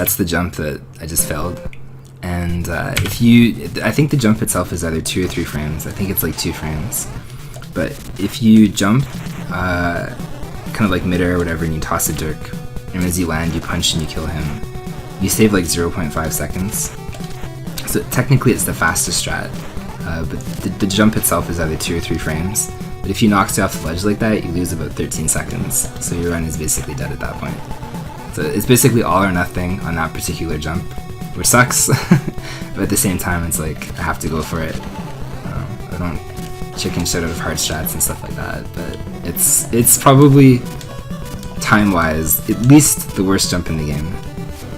that's the jump that I just failed. And I think the jump itself is either 2 or 3 frames. I think it's like 2 frames. But if you jump kind of like midair or whatever, and you toss a dirk, and as you land, you punch and you kill him, you save like 0.5 seconds. So technically it's the fastest strat, but the jump itself is either 2 or 3 frames. But if you knock you off the ledge like that, you lose about 13 seconds. So your run is basically dead at that point. So it's basically all or nothing on that particular jump, which sucks. But at the same time, it's like I have to go for it. I don't chicken shit out of hard strats and stuff like that. But it's probably time-wise at least the worst jump in the game.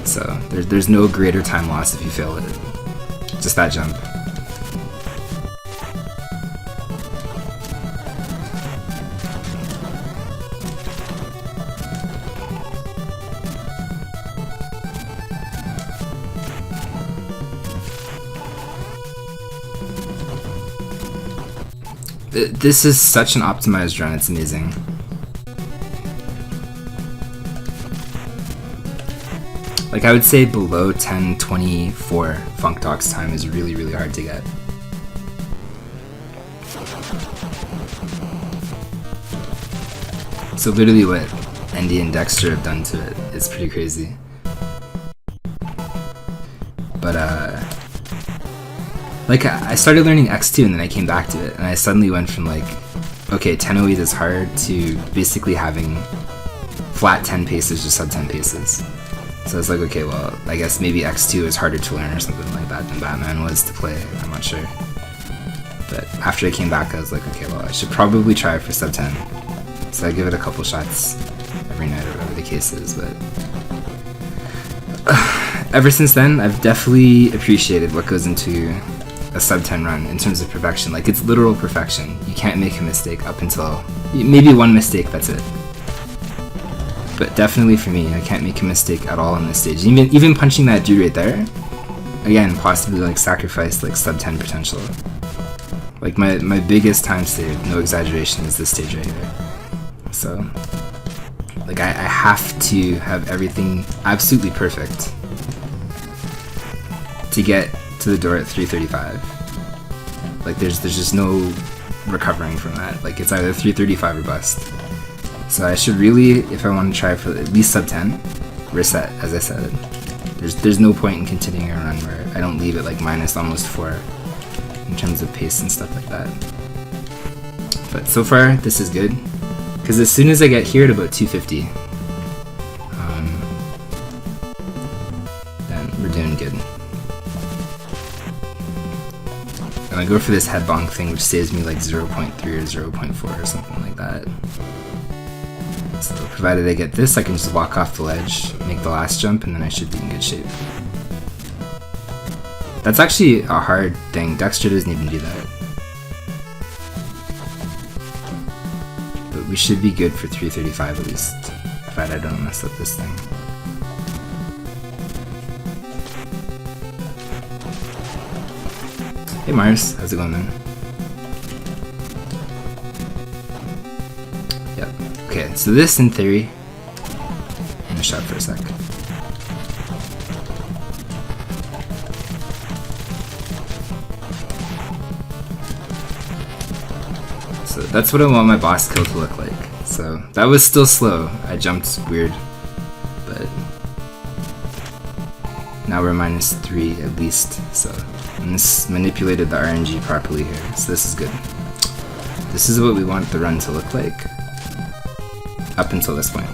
So there's no greater time loss if you fail it. Just that jump. This is such an optimized run, it's amazing. Like, I would say below 10:24 Funk Doc's time is really, really hard to get. So literally what Andy and Dexter have done to it is pretty crazy. But like, I started learning X2 and then I came back to it, and I suddenly went from like, okay, 1008 is hard, to basically having flat 10 paces or sub 10 paces. So I was like, okay, well, I guess maybe X2 is harder to learn or something like that than Batman was to play, I'm not sure. But after I came back, I was like, okay, well, I should probably try for sub 10. So I give it a couple shots every night or whatever the case is, but ever since then, I've definitely appreciated what goes into a sub 10 run in terms of perfection. Like, it's literal perfection. You can't make a mistake up until maybe one mistake, that's it. But definitely for me, I can't make a mistake at all on this stage. Even punching that dude right there, again, possibly like sacrificed like sub 10 potential. Like my biggest time save, no exaggeration, is this stage right here. So like I have to have everything absolutely perfect to get to the door at 335. Like there's just no recovering from that. Like, it's either 335 or bust. So I should really, if I want to try for at least sub 10, reset, as I said. There's no point in continuing a run where I don't leave it like minus almost 4 in terms of pace and stuff like that. But so far, this is good, because as soon as I get here at about 250, then we're doing good. And I go for this head bonk thing, which saves me like 0.3 or 0.4 or something like that. So provided I get this, I can just walk off the ledge, make the last jump, and then I should be in good shape. That's actually a hard thing. Dexter doesn't even do that. But we should be good for 335 at least, provided I don't mess up this thing. Hey Mars, how's it going, man? Yep. Okay, so this in theory, I'm gonna shut for a sec. So that's what I want my boss kill to look like. So that was still slow. I jumped weird, but now we're minus 3 at least. So. And this manipulated the RNG properly here, so this is good. This is what we want the run to look like up until this point.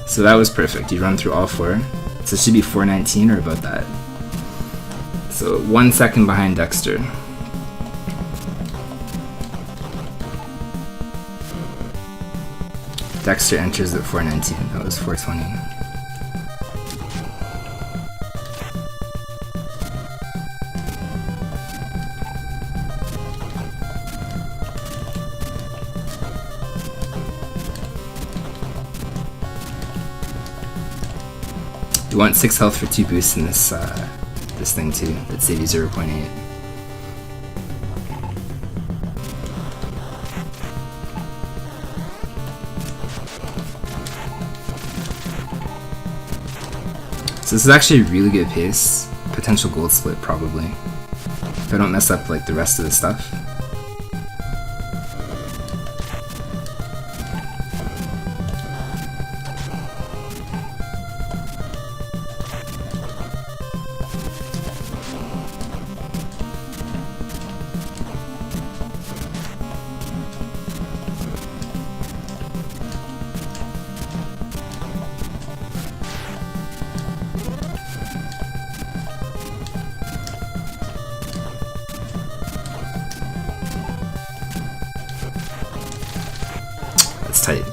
So that was perfect. You run through all 4, so it should be 419 or about that. So 1 second behind Dexter. Dexter enters at 419, that was 420. You want 6 health for 2 boosts in this this thing too, that save you 0.8. So this is actually a really good pace. Potential gold split probably. If I don't mess up like the rest of the stuff. That's tight.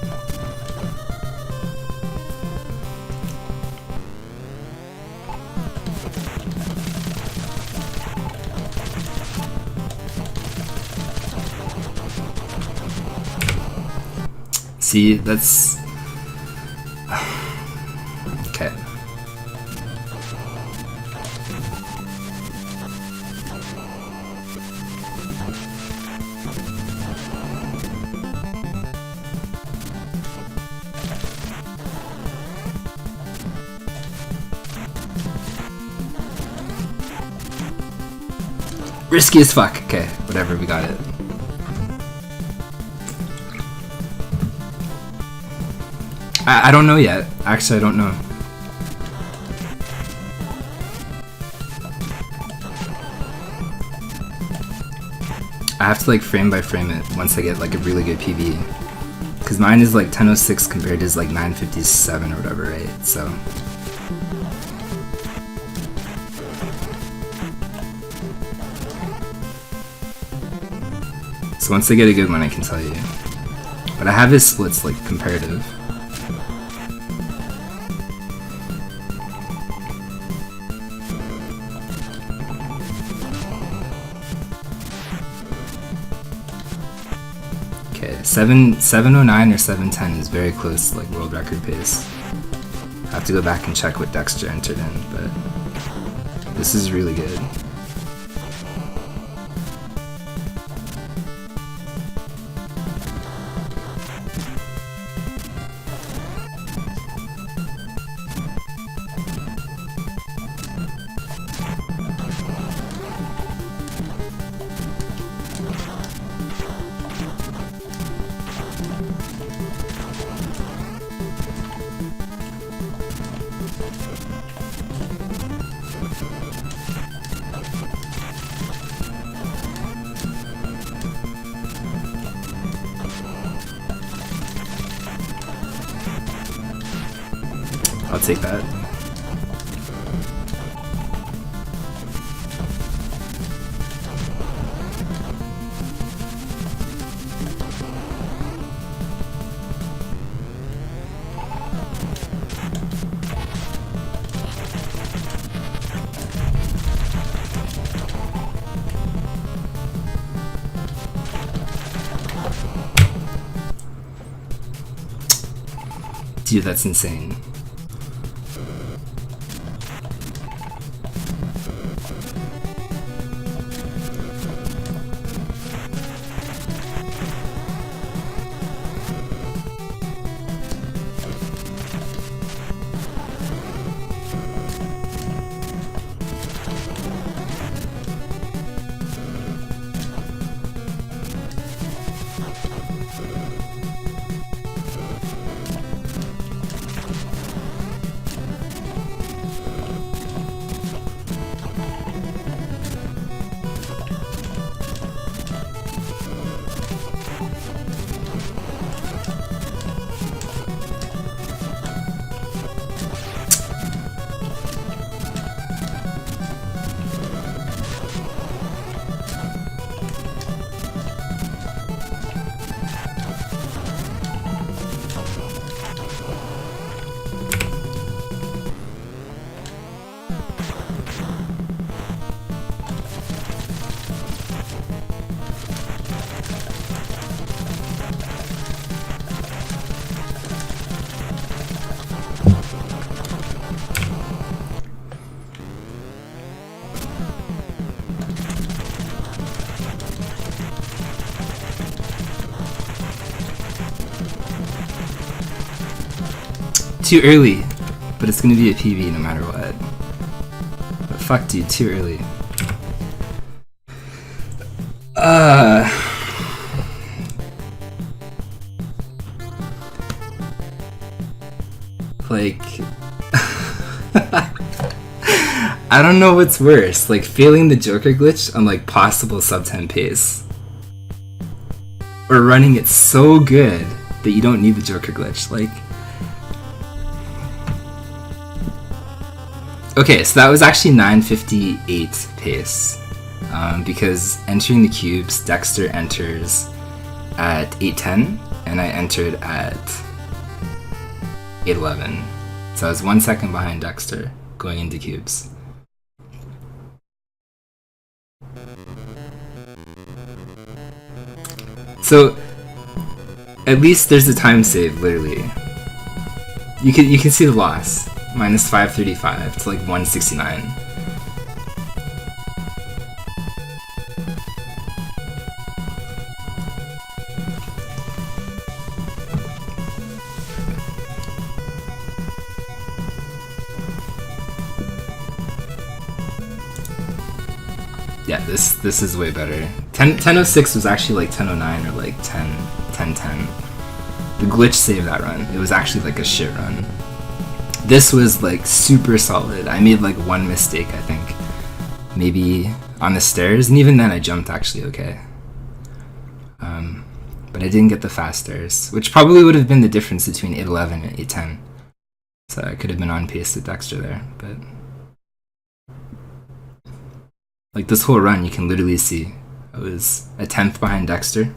See, that's... okay. Risky as fuck. Okay, whatever, we got it. I don't know yet. Actually, I don't know. I have to like frame by frame it once I get like a really good PB. Cause mine is like 1006 compared to like 957 or whatever, right? So. So once I get a good one, I can tell you. But I have his splits like comparative. Okay, 709 or 710 is very close to like world record pace. I have to go back and check what Dexter entered in, but this is really good. I'll take that. Dude, that's insane. Too early, but it's gonna be a PB no matter what. fuck, dude? Too early. Like, I don't know what's worse, like failing the Joker glitch on like possible sub 10 pace, or running it so good that you don't need the Joker glitch. Like, okay, so that was actually 958 pace, because entering the cubes, Dexter enters at 810, and I entered at 811. So I was 1 second behind Dexter going into cubes. So at least there's a time save, literally. You can see the loss. Minus 535 to like 169. Yeah, this is way better. 1006 was actually like 1009 or like 1010. The glitch saved that run. It was actually like a shit run. This was like super solid. I made like one mistake, I think. Maybe on the stairs, and even then I jumped actually okay. But I didn't get the fast stairs, which probably would have been the difference between 811 and 810. So I could have been on pace with Dexter there, but... Like this whole run, you can literally see I was a 10th behind Dexter.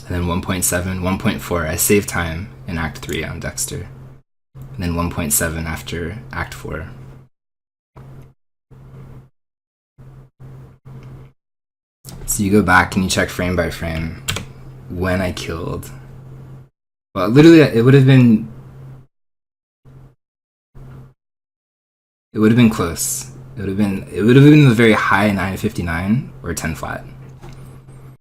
And then 1.7, 1.4, I saved time in Act 3 on Dexter. And then 1.7 after Act 4. So you go back and you check frame by frame when I killed. Well, literally, it would have been close. It would have been the very high 959 or 10 flat.